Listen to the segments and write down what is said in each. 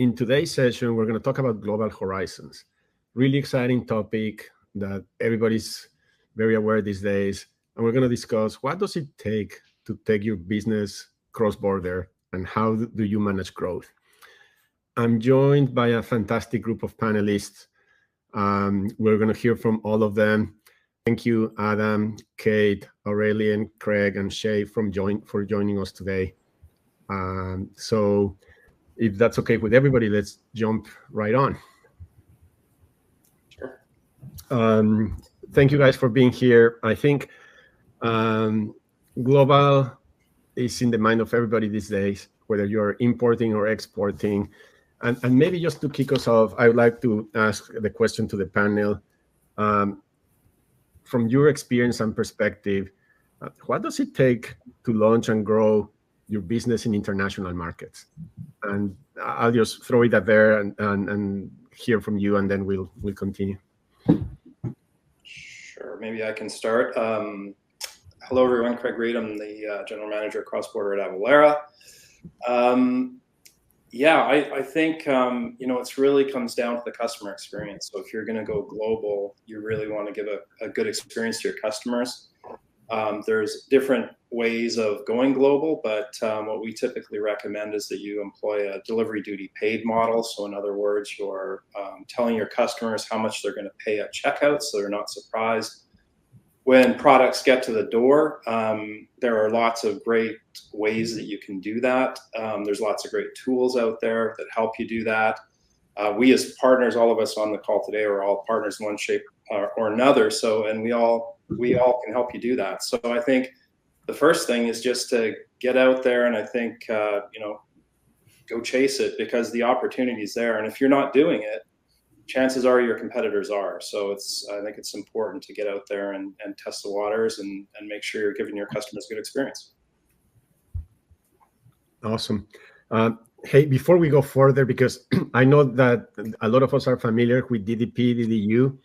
in today's session, we're going to talk about global horizons. Really exciting topic that everybody's very aware these days. And we're going to discuss what does it take to take your business cross-border and how do you manage growth. I'm joined by a fantastic group of panelists. We're going to hear from all of them. Thank you, Adam, Kate, Aurelian, Craig, and Shay for joining us today. So if that's okay with everybody, let's jump right on. Sure. Thank you guys for being here. I think global is in the mind of everybody these days, whether you're importing or exporting. And maybe just to kick us off, I would like to ask the question to the panel. From your experience and perspective, what does it take to launch and grow your business in international markets? And I'll just throw it out there and hear from you, and then we'll continue. Sure, maybe I can start. Hello, everyone. Craig Reed. I'm the General Manager cross-border at Avalara. I think, it really comes down to the customer experience. So if you're going to go global, you really want to give a good experience to your customers. There's different ways of going global, but what we typically recommend is that you employ a delivery duty paid model. So in other words, you're telling your customers how much they're going to pay at checkout, so they're not surprised when products get to the door. There are lots of great ways that you can do that. There's lots of great tools out there that help you do that. We as partners, all of us on the call today, are all partners in one shape or another. And we all can help you do that. So I think the first thing is just to get out there and I think, go chase it, because the opportunity is there. And if you're not doing it, chances are your competitors are. So I think it's important to get out there and test the waters and make sure you're giving your customers a good experience. Awesome. Hey, before we go further, because I know that a lot of us are familiar with DDP, DDU,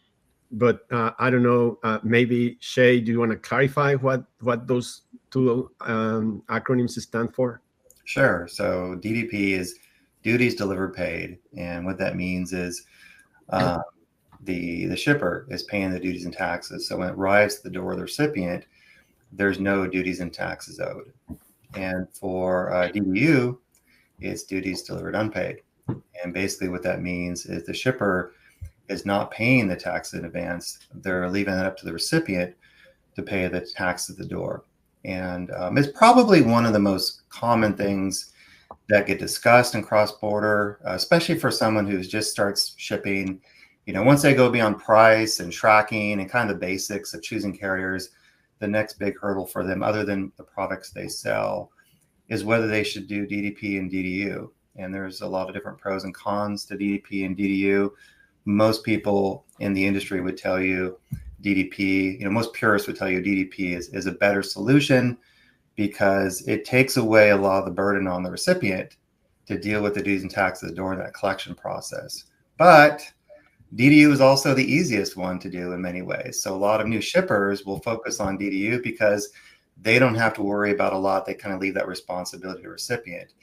but I don't know, maybe Shay, do you want to clarify what those two acronyms stand for? Sure. So DDP is duties delivered paid. And what that means is the shipper is paying the duties and taxes. So when it arrives at the door of the recipient, there's no duties and taxes owed. And for DDU, it's duties delivered unpaid. And basically what that means is the shipper is not paying the tax in advance. They're leaving it up to the recipient to pay the tax at the door. And it's probably one of the most common things that get discussed in cross-border, especially for someone who just starts shipping. Once they go beyond price and tracking and kind of the basics of choosing carriers, the next big hurdle for them, other than the products they sell, is whether they should do DDP and DDU. And there's a lot of different pros and cons to DDP and DDU. Most people in the industry would tell you DDP, most purists would tell you DDP is a better solution, because it takes away a lot of the burden on the recipient to deal with the duties and taxes during that collection process. But DDU is also the easiest one to do in many ways. So a lot of new shippers will focus on DDU because they don't have to worry about a lot. They kind of leave that responsibility to the recipient.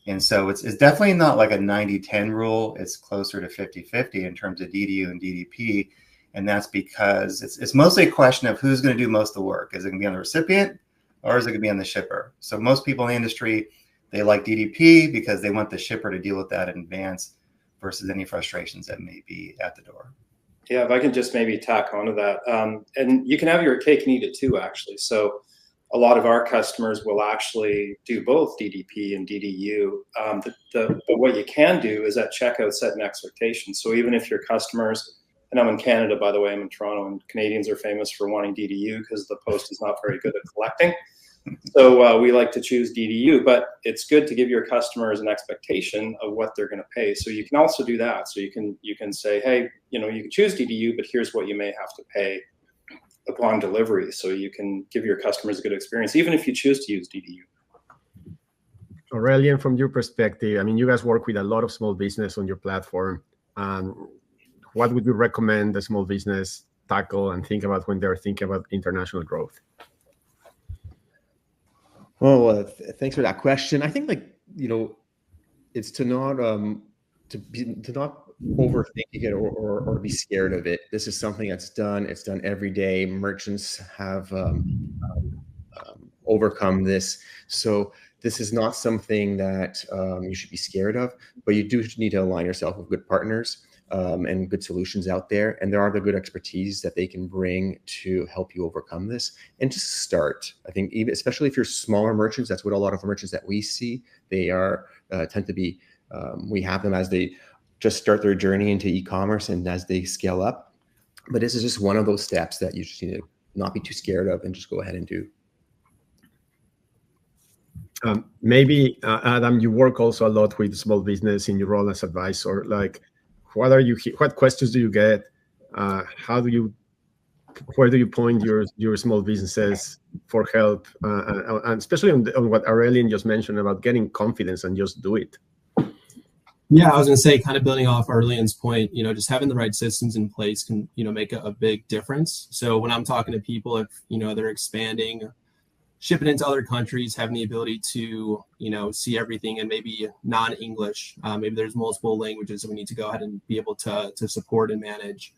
And so it's definitely not like a 90-10 rule. It's closer to 50-50 in terms of DDU and DDP. And that's because it's mostly a question of who's going to do most of the work. Is it going to be on the recipient, or is it going to be on the shipper? So most people in the industry, they like DDP because they want the shipper to deal with that in advance versus any frustrations that may be at the door. Yeah, if I can just maybe tack onto that. And you can have your cake and eat it too, actually. So a lot of our customers will actually do both DDP and DDU. But what you can do is at checkout set an expectation. So even if your customers, and I'm in Canada, by the way, I'm in Toronto, and Canadians are famous for wanting DDU because the post is not very good at collecting. So we like to choose DDU, but it's good to give your customers an expectation of what they're going to pay. So you can also do that. So you can say, hey, you can choose DDU, but here's what you may have to pay upon delivery. So you can give your customers a good experience, even if you choose to use DDU. Aurelian, from your perspective, I mean, you guys work with a lot of small business on your platform. What would you recommend the small business tackle and think about when they're thinking about international growth? Oh, well, thanks for that question. I think it's to not to not overthink it or be scared of it. This is something that's done. It's done every day. Merchants have overcome this. So this is not something that you should be scared of, but you do need to align yourself with good partners and good solutions out there. And there are the good expertise that they can bring to help you overcome this and just start. I think even, especially if you're smaller merchants, that's what a lot of merchants that we see, they are tend to be, we have them as they just start their journey into e-commerce and as they scale up. But this is just one of those steps that you just need to not be too scared of and just go ahead and do. Maybe Adam, you work also a lot with small business in your role as advisor. Like, what questions do you get? Where do you point your small businesses for help? And especially on what Aurelian just mentioned about getting confidence and just do it. Yeah, I was going to say, kind of building off Aurelian's point, just having the right systems in place can, make a big difference. So when I'm talking to people, if, they're expanding, shipping into other countries, having the ability to, see everything in maybe non-English, maybe there's multiple languages that we need to go ahead and be able to support and manage.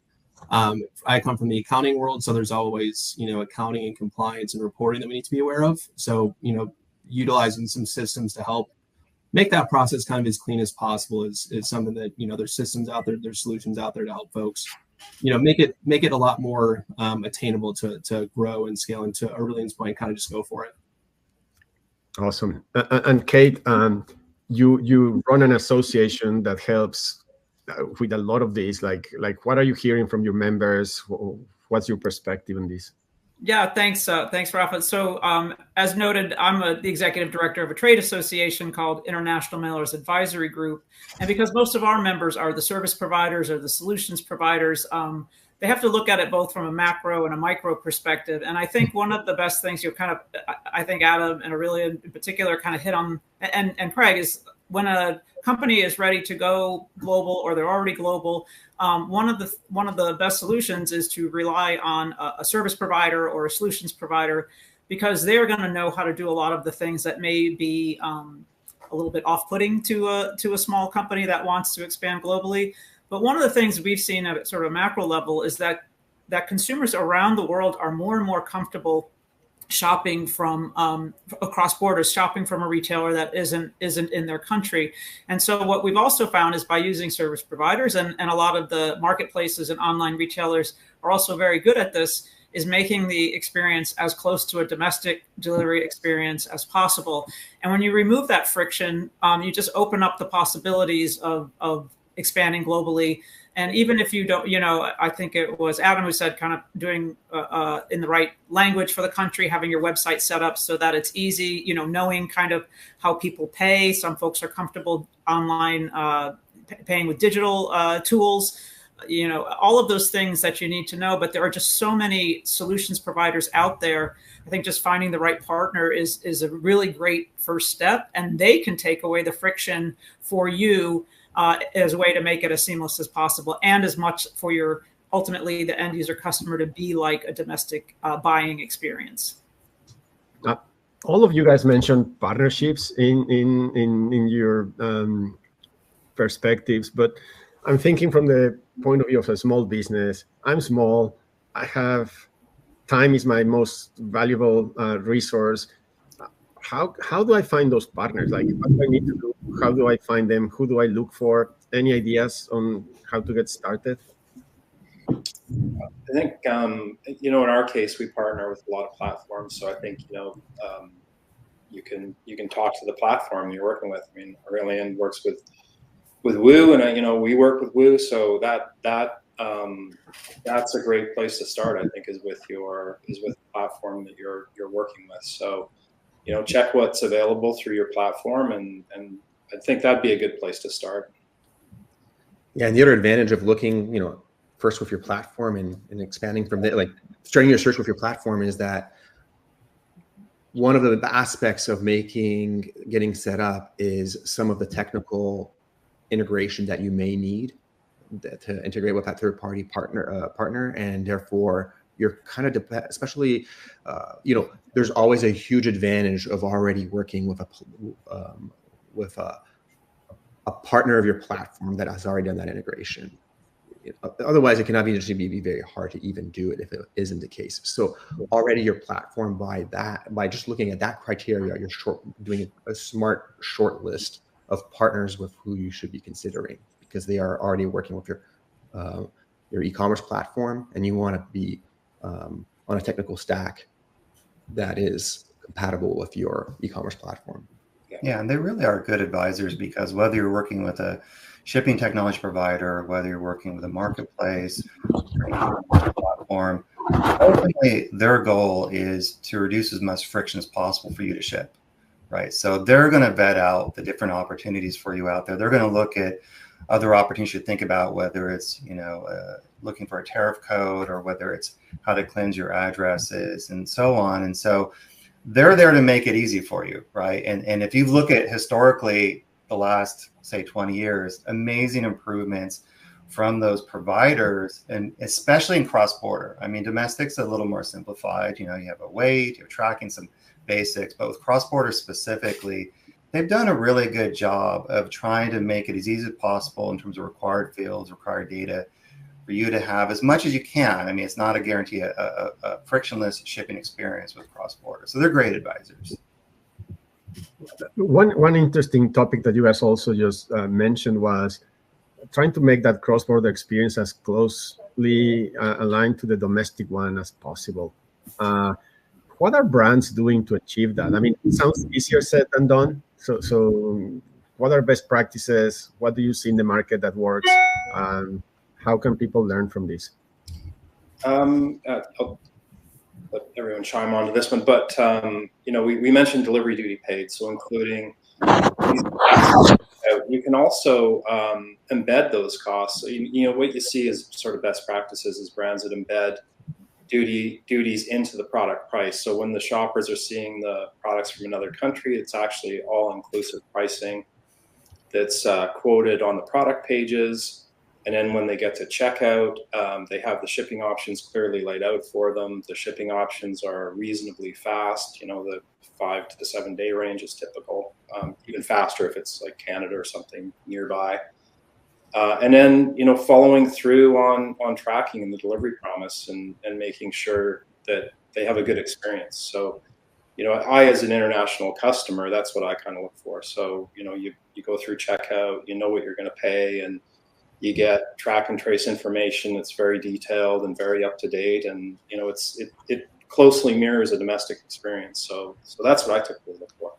I come from the accounting world, so there's always, accounting and compliance and reporting that we need to be aware of. So, utilizing some systems to help make that process kind of as clean as possible is something that, there's systems out there, there's solutions out there to help folks, make it a lot more attainable to grow and scale. And to Aurelian's point, kind of just go for it. Awesome. And Kate, you run an association that helps with a lot of these. Like what are you hearing from your members? What's your perspective on this? Yeah, thanks, Rafa. So as noted, I'm the executive director of a trade association called International Mailers Advisory Group. And because most of our members are the service providers or the solutions providers, they have to look at it both from a macro and a micro perspective. And I think one of the best things I think Adam and Aurelian in particular kind of hit on, and Craig, is when a company is ready to go global or they're already global, one of the best solutions is to rely on a service provider or a solutions provider, because they're going to know how to do a lot of the things that may be a little bit off-putting to a small company that wants to expand globally. But one of the things we've seen at sort of a macro level is that consumers around the world are more and more comfortable shopping from across borders, shopping from a retailer that isn't in their country. And so what we've also found is by using service providers, and a lot of the marketplaces and online retailers are also very good at this, is making the experience as close to a domestic delivery experience as possible. And when you remove that friction, you just open up the possibilities of expanding globally. And even if you don't, I think it was Adam who said kind of doing in the right language for the country, having your website set up so that it's easy, knowing kind of how people pay. Some folks are comfortable online paying with digital tools, all of those things that you need to know. But there are just so many solutions providers out there. I think just finding the right partner is a really great first step, and they can take away the friction for you as a way to make it as seamless as possible, and as much for your ultimately the end user customer to be like a domestic buying experience. All of you guys mentioned partnerships in your perspectives, but I'm thinking from the point of view of a small business. I'm small. I have time is my most valuable resource. How do I find those partners? Like, what do I need to do? How do I find them? Who do I look for? Any ideas on how to get started? I think, in our case, we partner with a lot of platforms. So I think, you can talk to the platform you're working with. I mean, Aurelian works with Woo, and we work with Woo. So that's a great place to start. I think is with the platform that you're working with. So, check what's available through your platform, and I think that'd be a good place to start. Yeah, and the other advantage of looking, first with your platform and expanding from there, like starting your search with your platform, is that one of the aspects of getting set up is some of the technical integration that you may need to integrate with that third-party partner, and therefore you're kind of especially, there's always a huge advantage of already working with a partner of your platform that has already done that integration. Otherwise, it can obviously be very hard to even do it if it isn't the case. So already your platform, by just looking at that criteria, you're doing a smart short list of partners with who you should be considering, because they are already working with your e-commerce platform, and you want to be on a technical stack that is compatible with your e-commerce platform. Yeah, and they really are good advisors, because whether you're working with a shipping technology provider, whether you're working with a marketplace platform, ultimately their goal is to reduce as much friction as possible for you to ship, right? So they're going to vet out the different opportunities for you out there. They're going to look at other opportunities to think about, whether it's, looking for a tariff code, or whether it's how to cleanse your addresses and so on. And so they're there to make it easy for you, right? And if you look at historically the last, say, 20 years, amazing improvements from those providers, and especially in cross-border. I mean, domestic's a little more simplified. You have a weight, you're tracking some basics, but with cross-border specifically, they've done a really good job of trying to make it as easy as possible in terms of required fields, required data, for you to have as much as you can. I mean, it's not a guarantee, a frictionless shipping experience with cross-border. So they're great advisors. One interesting topic that you guys also just mentioned was trying to make that cross-border experience as closely aligned to the domestic one as possible. What are brands doing to achieve that? I mean, it sounds easier said than done. So what are best practices? What do you see in the market that works? How can people learn from this? I'll let everyone chime onto this one, but we mentioned delivery duty paid, so including you can also embed those costs. So, what you see is sort of best practices is brands that embed duties into the product price. So when the shoppers are seeing the products from another country, it's actually all-inclusive pricing that's quoted on the product pages. And then when they get to checkout, they have the shipping options clearly laid out for them. The shipping options are reasonably fast. The 5 to 7 day range is typical, even faster if it's like Canada or something nearby. And then, following through on tracking and the delivery promise and making sure that they have a good experience. So, I, as an international customer, that's what I kind of look for. So, you go through checkout, what you're going to pay, and you get track and trace information that's very detailed and very up to date. And, it closely mirrors a domestic experience. So that's what I typically look for.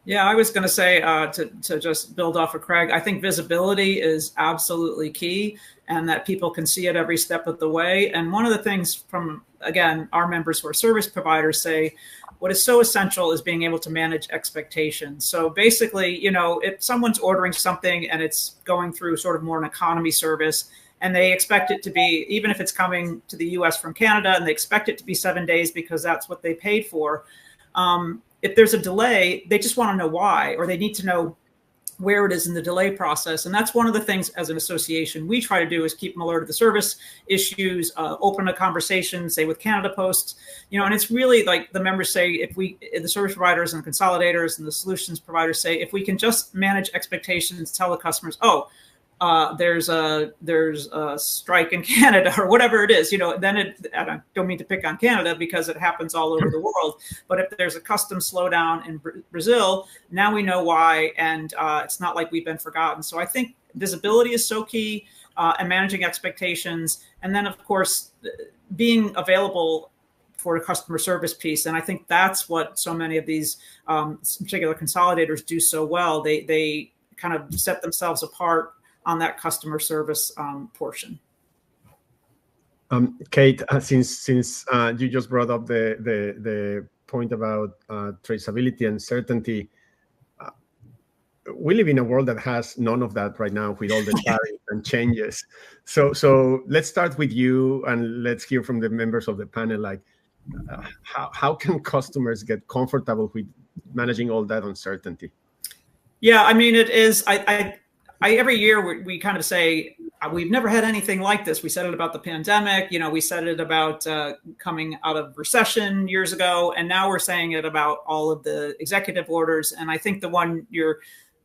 Yeah, I was going to say to just build off of Craig, I think visibility is absolutely key, and that people can see it every step of the way. And one of the things from, again, our members who are service providers say, what is so essential is being able to manage expectations. So basically, if someone's ordering something and it's going through sort of more an economy service, and they expect it to be, even if it's coming to the US from Canada, and they expect it to be 7 days because that's what they paid for, if there's a delay, they just want to know why, or they need to know where it is in the delay process. And that's one of the things as an association we try to do, is keep them alerted to service issues, open a conversation, say with Canada Post, and it's really like the members say, the service providers and the consolidators and the solutions providers say, if we can just manage expectations, tell the customers, there's a strike in Canada or whatever it is, then I don't mean to pick on Canada because it happens all over the world. But if there's a customs slowdown in Brazil, now we know why. And it's not like we've been forgotten. So I think visibility is so key, and managing expectations. And then, of course, being available for a customer service piece. And I think that's what so many of these particular consolidators do so well. They kind of set themselves apart on that customer service portion. Kate, since you just brought up the point about traceability and certainty, we live in a world that has none of that right now with all the tariffs and changes. So let's start with you, and let's hear from the members of the panel. Like, how can customers get comfortable with managing all that uncertainty? Yeah, I mean, it is. I every year we kind of say, we've never had anything like this. We said it about the pandemic, we said it about coming out of recession years ago, and now we're saying it about all of the executive orders. And I think the one you're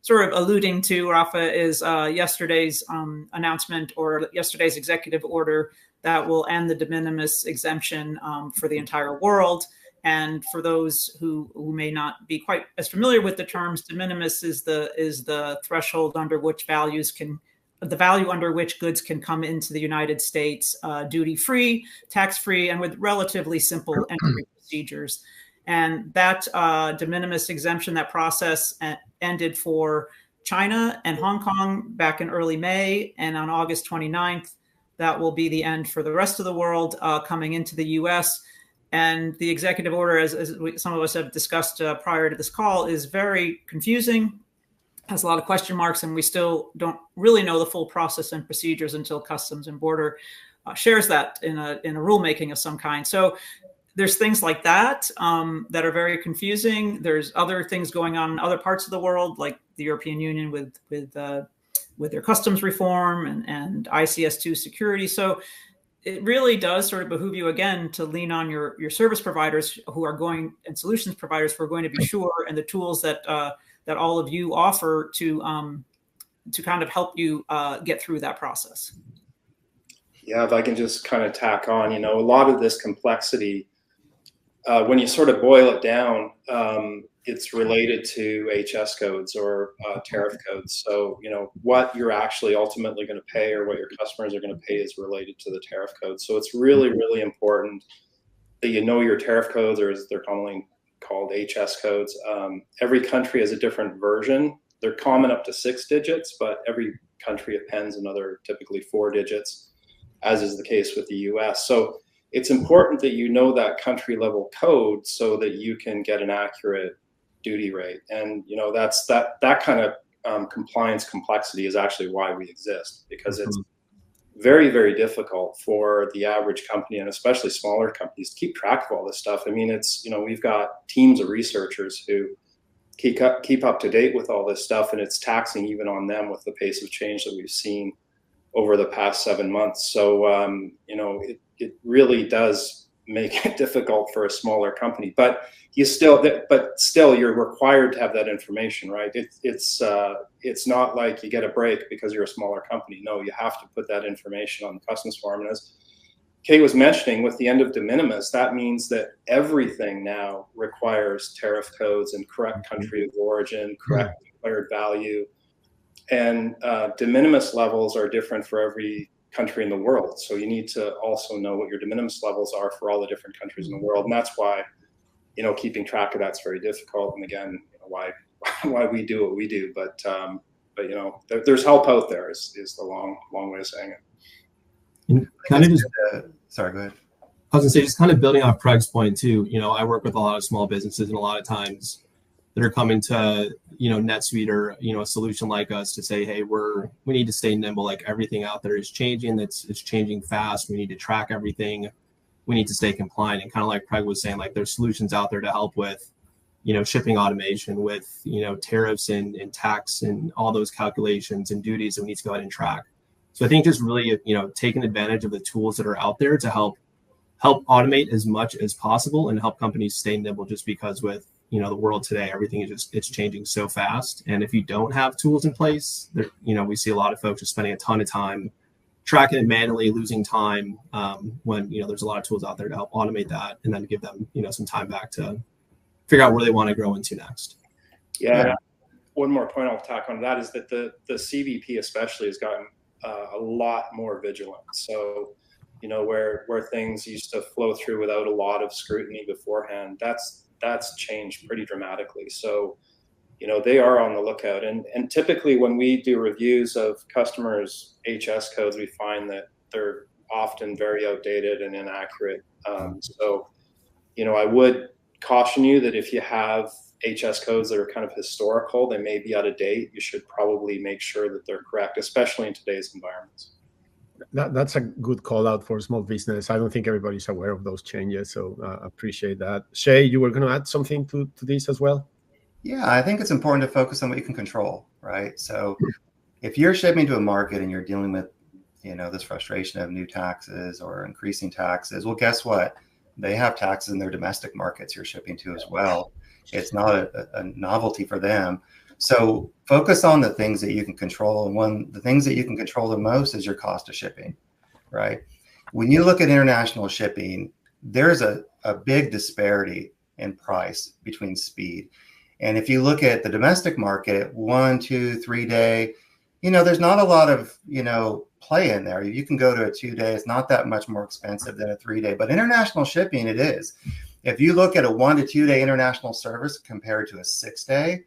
sort of alluding to, Rafa, is yesterday's announcement or yesterday's executive order that will end the de minimis exemption for the entire world. And for those who may not be quite as familiar with the terms, de minimis is the threshold under which the value under which goods can come into the United States duty-free, tax-free, and with relatively simple entry procedures. And that de minimis exemption, that process ended for China and Hong Kong back in early May. And on August 29th, that will be the end for the rest of the world coming into the US. And the executive order, as some of us have discussed prior to this call, is very confusing, has a lot of question marks, and we still don't really know the full process and procedures until Customs and Border shares that in a rulemaking of some kind. So there's things like that that are very confusing. There's other things going on in other parts of the world, like the European Union with their customs reform and ICS2 security. So it really does sort of behoove you, again, to lean on your service providers and solutions providers who are going to be sure, and the tools that all of you offer to kind of help you get through that process. Yeah, if I can just kind of tack on, a lot of this complexity, when you sort of boil it down, it's related to HS codes or tariff codes. So, what you're actually ultimately going to pay or what your customers are going to pay is related to the tariff code. So it's really, really important that you know your tariff codes, or as they're commonly called, HS codes. Every country has a different version. They're common up to 6 digits, but every country appends another typically 4 digits, as is the case with the US. So it's important that you know that country level code so that you can get an accurate duty rate. And that's that kind of compliance complexity is actually why we exist, because it's very, very difficult for the average company, and especially smaller companies, to keep track of all this stuff. I mean, it's we've got teams of researchers who keep up to date with all this stuff, and it's taxing even on them with the pace of change that we've seen over the past 7 months. So it really does make it difficult for a smaller company, but still you're required to have that information, right? It's not like you get a break because you're a smaller company. No, you have to put that information on the customs form. And as Kay was mentioning, with the end of de minimis, that means that everything now requires tariff codes and correct country of origin, correct declared value. And de minimis levels are different for every country in the world. So you need to also know what your de minimis levels are for all the different countries in the world. And that's why, keeping track of that's very difficult. And again, why we do what we do. But there's help out there is the long way of saying it. Sorry, go ahead. I was gonna say, just kind of building off Craig's point too, I work with a lot of small businesses, and a lot of times that are coming to, NetSuite or, a solution like us to say, hey, we need to stay nimble. Like, everything out there is changing. It's changing fast. We need to track everything. We need to stay compliant. And kind of like Craig was saying, like, there's solutions out there to help with, shipping automation, with, tariffs and tax and all those calculations and duties that we need to go ahead and track. So I think just really, taking advantage of the tools that are out there to help automate as much as possible and help companies stay nimble, just because with, the world today, everything is it's changing so fast. And if you don't have tools in place, there, we see a lot of folks are spending a ton of time tracking it manually, losing time when, there's a lot of tools out there to help automate that and then give them, some time back to figure out where they want to grow into next. Yeah. One more point I'll tack on that is that the CBP especially has gotten a lot more vigilant. So, where things used to flow through without a lot of scrutiny beforehand, that's changed pretty dramatically. So, they are on the lookout. And typically when we do reviews of customers' HS codes, we find that they're often very outdated and inaccurate. So, I would caution you that if you have HS codes that are kind of historical, they may be out of date. You should probably make sure that they're correct, especially in today's environments. That's a good call out for small business. I don't think everybody's aware of those changes, so appreciate that. Shay, you were going to add something to this as well? Yeah, I think it's important to focus on what you can control, right? So if you're shipping to a market and you're dealing with, this frustration of new taxes or increasing taxes, well, guess what? They have taxes in their domestic markets you're shipping to as well. It's not a novelty for them. So focus on the things that you can control. And the things that you can control the most is your cost of shipping, right? When you look at international shipping, there's a big disparity in price between speed. And if you look at the domestic market, 1, 2, 3 day, there's not a lot of, play in there. You can go to a 2 day. It's not that much more expensive than a 3 day, but international shipping, it is. If you look at a 1 to 2 day international service compared to a 6 day,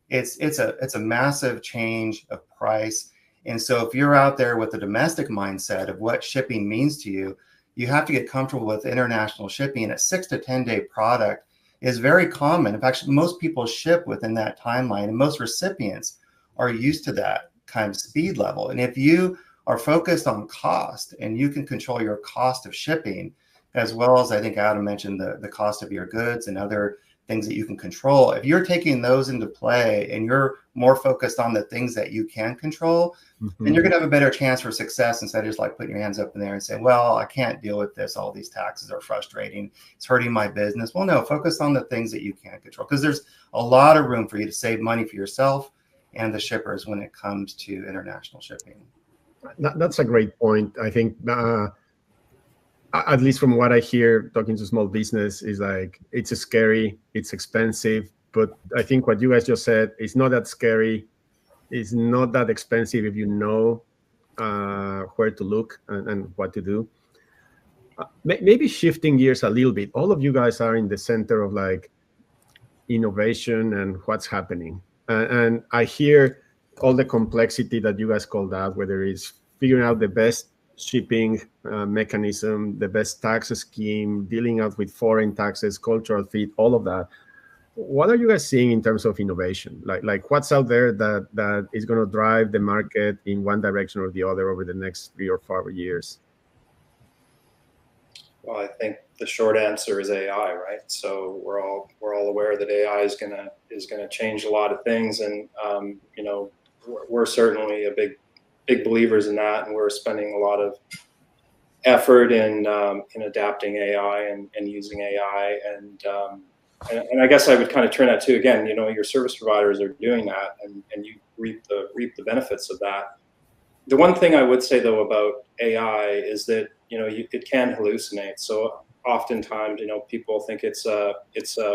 it's a massive change of price. And so if you're out there with the domestic mindset of what shipping means to you, you have to get comfortable with international shipping. A 6 to 10 day product is very common. In fact, most people ship within that timeline, and most recipients are used to that kind of speed level. And if you are focused on cost and you can control your cost of shipping, as well as I think Adam mentioned the cost of your goods and other things that you can control, if you're taking those into play and you're more focused on the things that you can control, then you're going to have a better chance for success instead of just like putting your hands up in there and saying, well, I can't deal with this. All these taxes are frustrating. It's hurting my business. Well, no, focus on the things that you can control, because there's a lot of room for you to save money for yourself and the shippers when it comes to international shipping. That's a great point. I think, at least from what I hear talking to small business, is like, it's scary, it's expensive, but I think what you guys just said is not that scary. It's not that expensive if you know where to look and what to do. Maybe shifting gears a little bit, all of you guys are in the center of like innovation and what's happening. And I hear all the complexity that you guys called out, whether it's figuring out the best shipping mechanism, the best tax scheme, dealing out with foreign taxes, cultural fit, all of that. What are you guys seeing in terms of innovation? Like what's out there that is going to drive the market in one direction or the other over the next 3 or 4 years? Well, I think the short answer is AI, right? So we're all aware that AI is gonna change a lot of things, and we're certainly a big believers in that, and we're spending a lot of effort in adapting AI and using AI, and I guess I would kind of turn that to, again, your service providers are doing that, and you reap the benefits of that. The one thing I would say though about AI is that it can hallucinate. So oftentimes people think it's a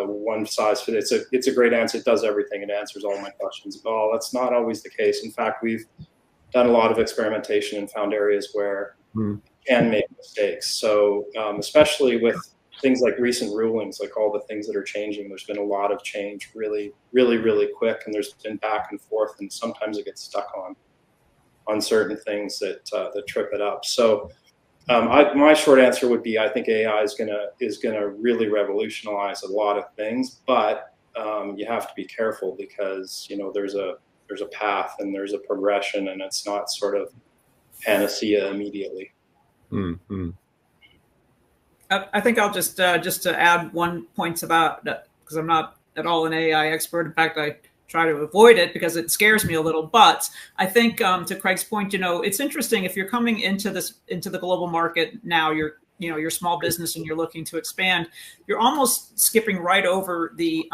one size fits. It's a great answer. It does everything. It answers all my questions. Well, that's not always the case. In fact, we've done a lot of experimentation and found areas where it can make mistakes. So especially with things like recent rulings, like all the things that are changing, there's been a lot of change really, really, really quick, and there's been back and forth, and sometimes it gets stuck on certain things that trip it up. So my short answer would be, I think AI is gonna really revolutionize a lot of things, but you have to be careful, because there's a path and there's a progression, and it's not sort of panacea immediately. Mm-hmm. I think I'll just to add one point about that, because I'm not at all an AI expert. In fact, I try to avoid it because it scares me a little. But I think to Craig's point, it's interesting if you're coming into the global market now, you're small business and you're looking to expand, you're almost skipping right over the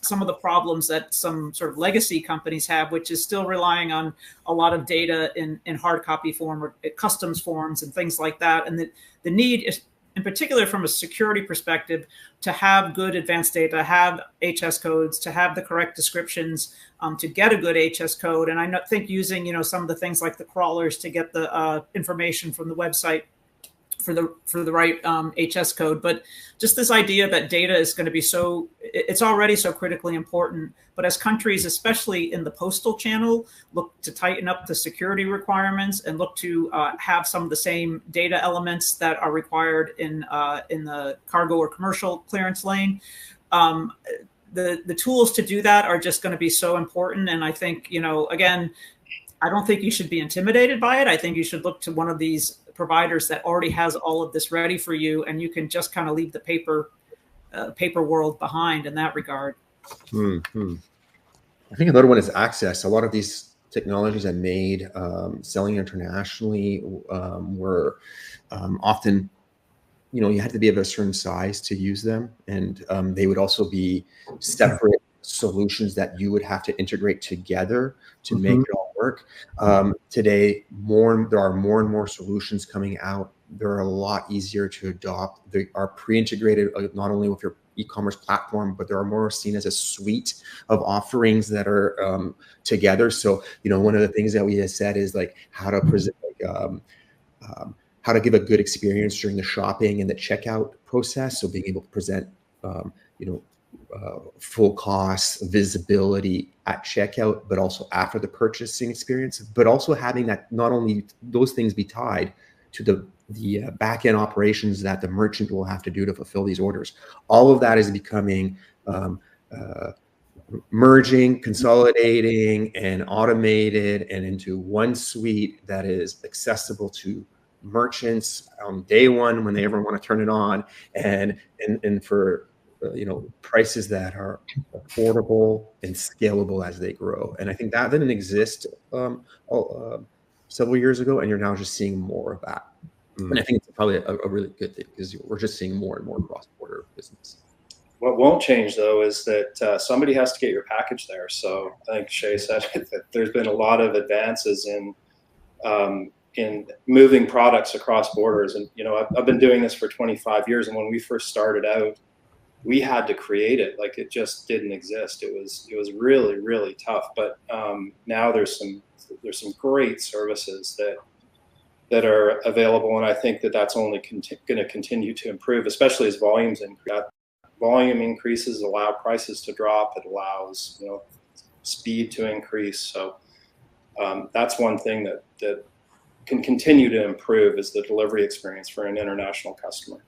some of the problems that some sort of legacy companies have, which is still relying on a lot of data in hard copy form or customs forms and things like that. And the need is, in particular from a security perspective, to have good advanced data, have HS codes, to have the correct descriptions, to get a good HS code. And I think using some of the things like the crawlers to get the information from the website for the right HS code. But just this idea that data is going to be it's already so critically important. But as countries, especially in the postal channel, look to tighten up the security requirements and look to have some of the same data elements that are required in the cargo or commercial clearance lane, the tools to do that are just going to be so important. And I think, again, I don't think you should be intimidated by it. I think you should look to one of these providers that already has all of this ready for you, and you can just kind of leave the paper world behind in that regard. Mm-hmm. I think another one is access. A lot of these technologies I made selling internationally were often, you had to be of a certain size to use them, and they would also be separate solutions that you would have to integrate together to make it all work. Today, there are more and more solutions coming out. They're a lot easier to adopt. They are pre-integrated not only with your e-commerce platform, but they're more seen as a suite of offerings that are together. So, one of the things that we have said is like how to present, how to give a good experience during the shopping and the checkout process. So being able to present, full cost visibility at checkout, but also after the purchasing experience, but also having that, not only those things be tied to the back end operations that the merchant will have to do to fulfill these orders. All of that is becoming merging, consolidating, and automated, and into one suite that is accessible to merchants on day one when they ever want to turn it on, and for prices that are affordable and scalable as they grow. And I think that didn't exist several years ago, and you're now just seeing more of that. And I think it's probably a really good thing because we're just seeing more and more cross-border business. What won't change, though, is that somebody has to get your package there. So I think Shay said that there's been a lot of advances in moving products across borders. And, I've been doing this for 25 years. And when we first started out, we had to create it. Like, it just didn't exist. It was really, really tough. But now there's some great services that are available. And I think that's only going to continue to improve, especially as volumes increase. Volume increases allow prices to drop. It allows speed to increase. So that's one thing that can continue to improve is the delivery experience for an international customer.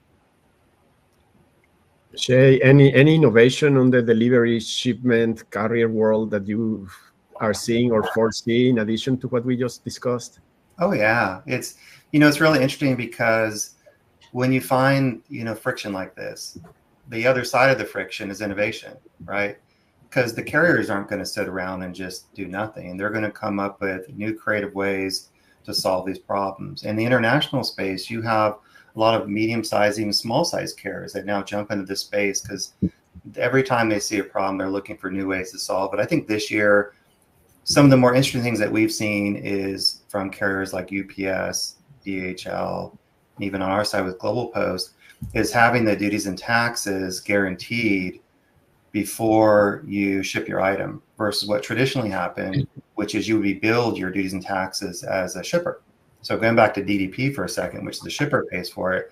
Shay, any innovation on the delivery, shipment, carrier world that you are seeing or foresee in addition to what we just discussed? Oh yeah, it's it's really interesting because when you find friction like this, the other side of the friction is innovation, right? Because the carriers aren't going to sit around and just do nothing. They're going to come up with new creative ways to solve these problems. In the international space, you have a lot of medium-sized, even small-sized carriers that now jump into this space because every time they see a problem, they're looking for new ways to solve it. I think this year, some of the more interesting things that we've seen is from carriers like UPS, DHL, even on our side with Global Post, is having the duties and taxes guaranteed before you ship your item versus what traditionally happened, which is you would be billed your duties and taxes as a shipper. So going back to DDP for a second, which the shipper pays for it,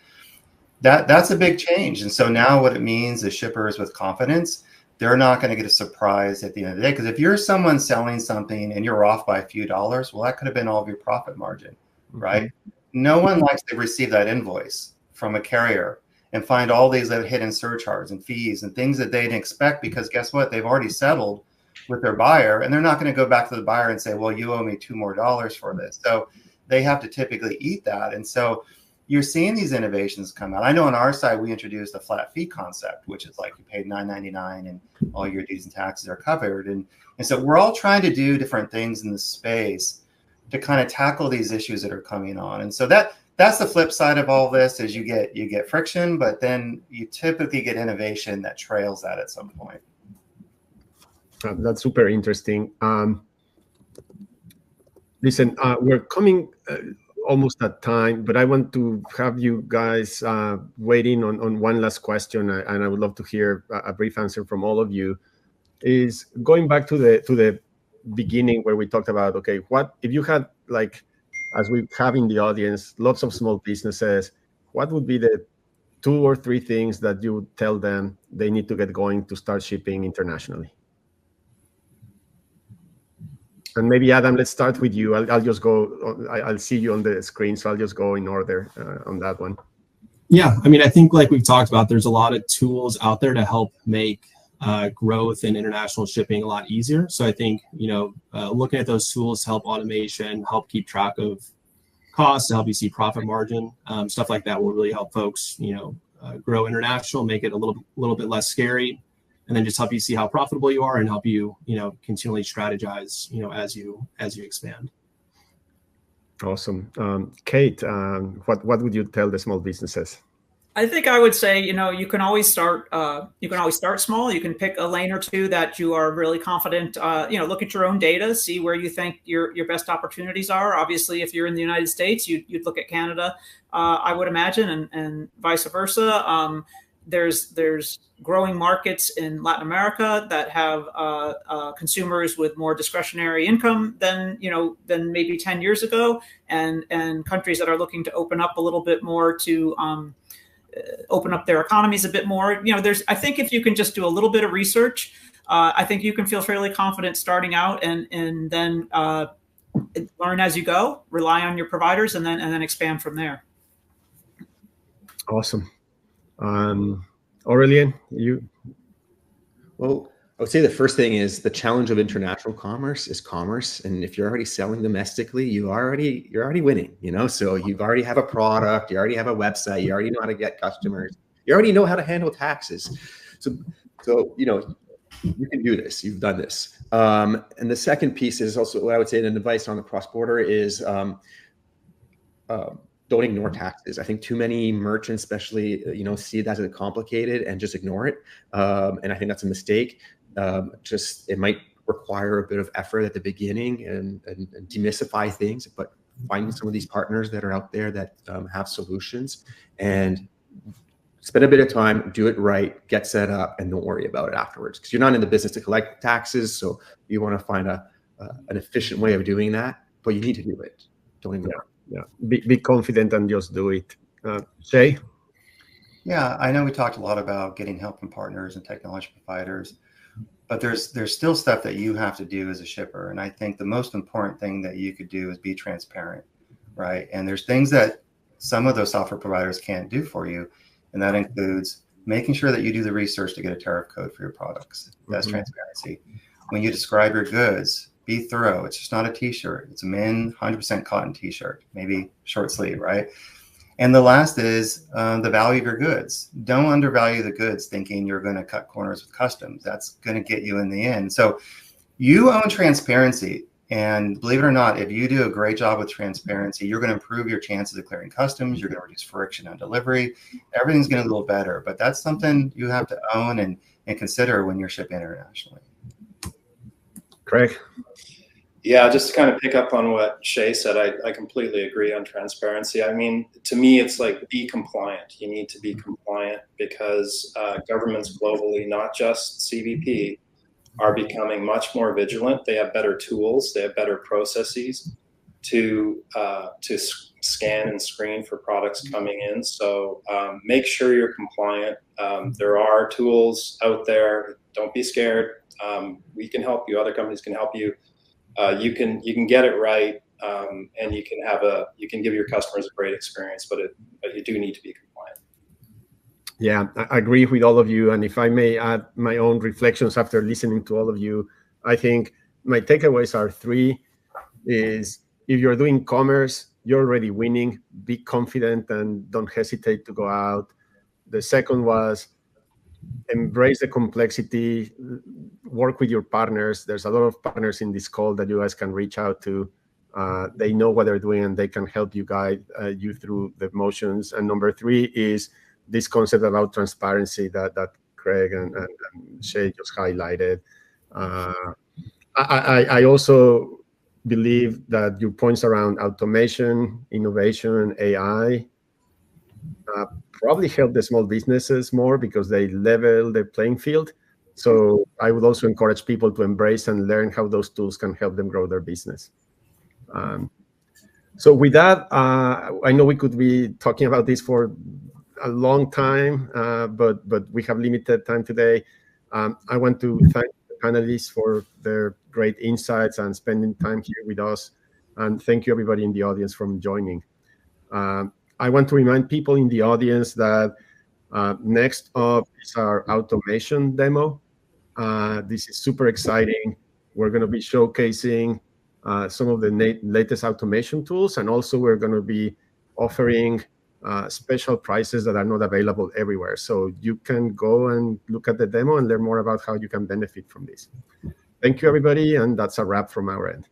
that's a big change. And so now what it means is shippers with confidence, they're not going to get a surprise at the end of the day. Because if you're someone selling something and you're off by a few dollars, well, that could have been all of your profit margin, right? No one likes to receive that invoice from a carrier and find all these hidden surcharges and fees and things that they didn't expect, because guess what? They've already settled with their buyer, and they're not going to go back to the buyer and say, well, you owe me $2 more for this. So they have to typically eat that. And so you're seeing these innovations come out. I know on our side, we introduced a flat fee concept, which is like you paid $9.99 and all your duties and taxes are covered. And so we're all trying to do different things in the space to kind of tackle these issues that are coming on. And so that's the flip side of all this is you get friction, but then you typically get innovation that trails that at some point. That's super interesting. Listen, we're coming almost at time, but I want to have you guys waiting on one last question, and I would love to hear a brief answer from all of you. Is going back to the beginning where we talked about, okay, what if you had, like, as we have in the audience, lots of small businesses, what would be the 2 or 3 things that you would tell them they need to get going to start shipping internationally? And maybe Adam, let's start with you. I'll just go. I'll see you on the screen, so I'll just go in order on that one. Yeah, I mean, I think like we've talked about, there's a lot of tools out there to help make growth in international shipping a lot easier. So I think looking at those tools to help automation, help keep track of costs, help you see profit margin, stuff like that will really help folks grow international, make it a little bit less scary. And then just help you see how profitable you are and help you, continually strategize, as you expand. Awesome. Kate, what would you tell the small businesses? I think I would say, you can always start. You can always start small. You can pick a lane or two that you are really confident. Look at your own data, see where you think your best opportunities are. Obviously, if you're in the United States, you'd look at Canada, I would imagine, and vice versa. There's growing markets in Latin America that have consumers with more discretionary income than maybe 10 years ago, and countries that are looking to open up a little bit more to open up their economies a bit more. I think if you can just do a little bit of research, I think you can feel fairly confident starting out, and then learn as you go, rely on your providers, and then expand from there. Awesome. Aurelien, you? Well, I would say the first thing is the challenge of international commerce is commerce, and if you're already selling domestically, you're already winning. So you already have a product, you already have a website, you already know how to get customers, you already know how to handle taxes. So you can do this. You've done this. And the second piece is also what I would say, an advice on the cross-border is don't ignore taxes. I think too many merchants, especially, see that as complicated and just ignore it. And I think that's a mistake. It might require a bit of effort at the beginning and demystify things, but finding some of these partners that are out there that have solutions, and spend a bit of time, do it right, get set up, and don't worry about it afterwards, because you're not in the business to collect taxes. So you want to find an efficient way of doing that, but you need to do it. Don't ignore it. Yeah, be confident and just do it. Shay? Yeah, I know we talked a lot about getting help from partners and technology providers, but there's still stuff that you have to do as a shipper. And I think the most important thing that you could do is be transparent, right? And there's things that some of those software providers can't do for you. And that includes making sure that you do the research to get a tariff code for your products. That's transparency. When you describe your goods, be thorough. It's just not a t-shirt. It's a men 100% cotton t-shirt, maybe short sleeve, right? And the last is the value of your goods. Don't undervalue the goods thinking you're going to cut corners with customs. That's going to get you in the end. So you own transparency. And believe it or not, if you do a great job with transparency, you're going to improve your chances of clearing customs. You're going to reduce friction on delivery. Everything's going to be a little better. But that's something you have to own and consider when you're shipping internationally. Craig? Yeah, just to kind of pick up on what Shay said, I completely agree on transparency. I mean, to me, it's like, be compliant. You need to be compliant because governments globally, not just CBP, are becoming much more vigilant. They have better tools. They have better processes to scan and screen for products coming in. So make sure you're compliant. There are tools out there. Don't be scared. We can help you. Other companies can help you. You can get it right, and you can give your customers a great experience. But you do need to be compliant. Yeah, I agree with all of you. And if I may add my own reflections after listening to all of you, I think my takeaways are three: is if you're doing commerce, you're already winning. Be confident and don't hesitate to go out. The second was, embrace the complexity, work with your partners. There's a lot of partners in this call that you guys can reach out to. They know what they're doing and they can help you guide you through the motions. And number three is this concept about transparency that Craig and Shay just highlighted. I also believe that your points around automation, innovation, AI, probably help the small businesses more because they level the playing field. So I would also encourage people to embrace and learn how those tools can help them grow their business. So with that, I know we could be talking about this for a long time, but we have limited time today. I want to thank the panelists for their great insights and spending time here with us. And thank you everybody in the audience for joining. I want to remind people in the audience that next up is our automation demo. This is super exciting. We're going to be showcasing some of the latest automation tools, and also we're going to be offering special prices that are not available everywhere. So you can go and look at the demo and learn more about how you can benefit from this. Thank you, everybody, and that's a wrap from our end.